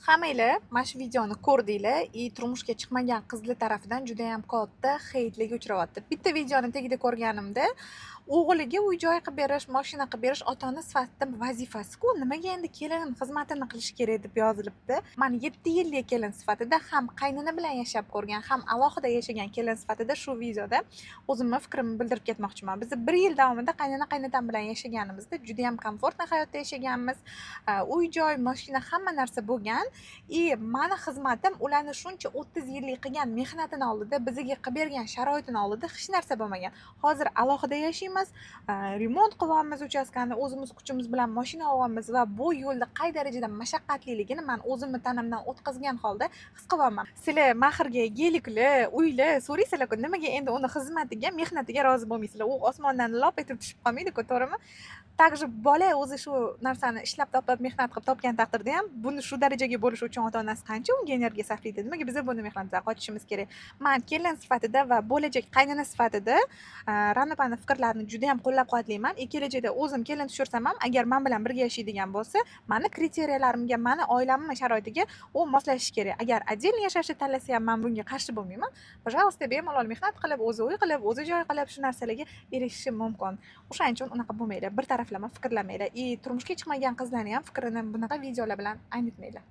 Hammanglar mana shu videoni ko'rdinglar turmushga chiqmagan qizlar tarafidan juda ham katta heytlarga uchrayapti. Bitta videoni tagida ko'rganimda o'g'liga uy-joy qilib berish, mashina qilib berish ota-ona sifatida vazifasi-ku, nimaga endi kelin xizmatini qilish kerak deb yozilibdi. Men 7 yillik kelin sifatida ham qaynona bilan yashab ko'rgan, ham alohida yashagan kelin sifatida shu videoda o'zimning fikrimni bildirib ketmoqchiman. Biz 1 yil davomida qaynona-qaynotam bilan yashaganimizda juda ham komfortli hayotda yashaganmiz. Uy-joy, mashina hamma narsa bo'lgan. Mani xizmatim ularni shuncha 30 yillik qilgan mehnatini oldida, bizga qilib bergan sharoitini oldida hech narsa bo'lmagan. Hozir alohida yashaymiz, remont qilyapmiz uchastkani, o'zimiz kuchimiz bilan mashina olyapmiz va bu yo'lda qay darajada mashaqqatliligini men o'zimni tanamdan o'tkazgan holda his qilyapman. Sizlar mahrga egiliklar, uylar so'raysizlar-ku, nimaga endi uni xizmatiga, mehnatiga rozi bo'lmaysizlar? U osmondan lop etib tushib qolmaydi-ku, to'g'rimi? Также bola o'zi shu narsani ishlab topib, mehnat qilib topgan taqdirda ham buni shu darajaga bo'lish uchun ota-onasi qancha unga energiya sarflaydi? Nimaga biz buni mehnatdan qochishimiz kerak? Men kelin sifatida va bo'lajak qaynona sifatida Ranapani fikrlarini juda ham qo'llab-quvvatlayman. Kelajakda o'zim kelin tushirsam ham, agar men bilan birga yashaydigan bo'lsa, meni kriteriyalarimga, meni oilamning sharoitiga u moslashishi kerak. Agar отдельно yashashni tanlasa ham men bunga qarshi bo'lmayman. Пожалуйста, bemalol mehnat qilib, o'zi uy qilib, o'zi joy qilib shu narsalarga erishishi mumkin. O'shaning uchun unaqa bo'lmaydi. Bir taraflama fikrlamanglar. Turmushga chiqmagan qizlarning ham fikrini bunaqa videolar bilan aynitmanglar.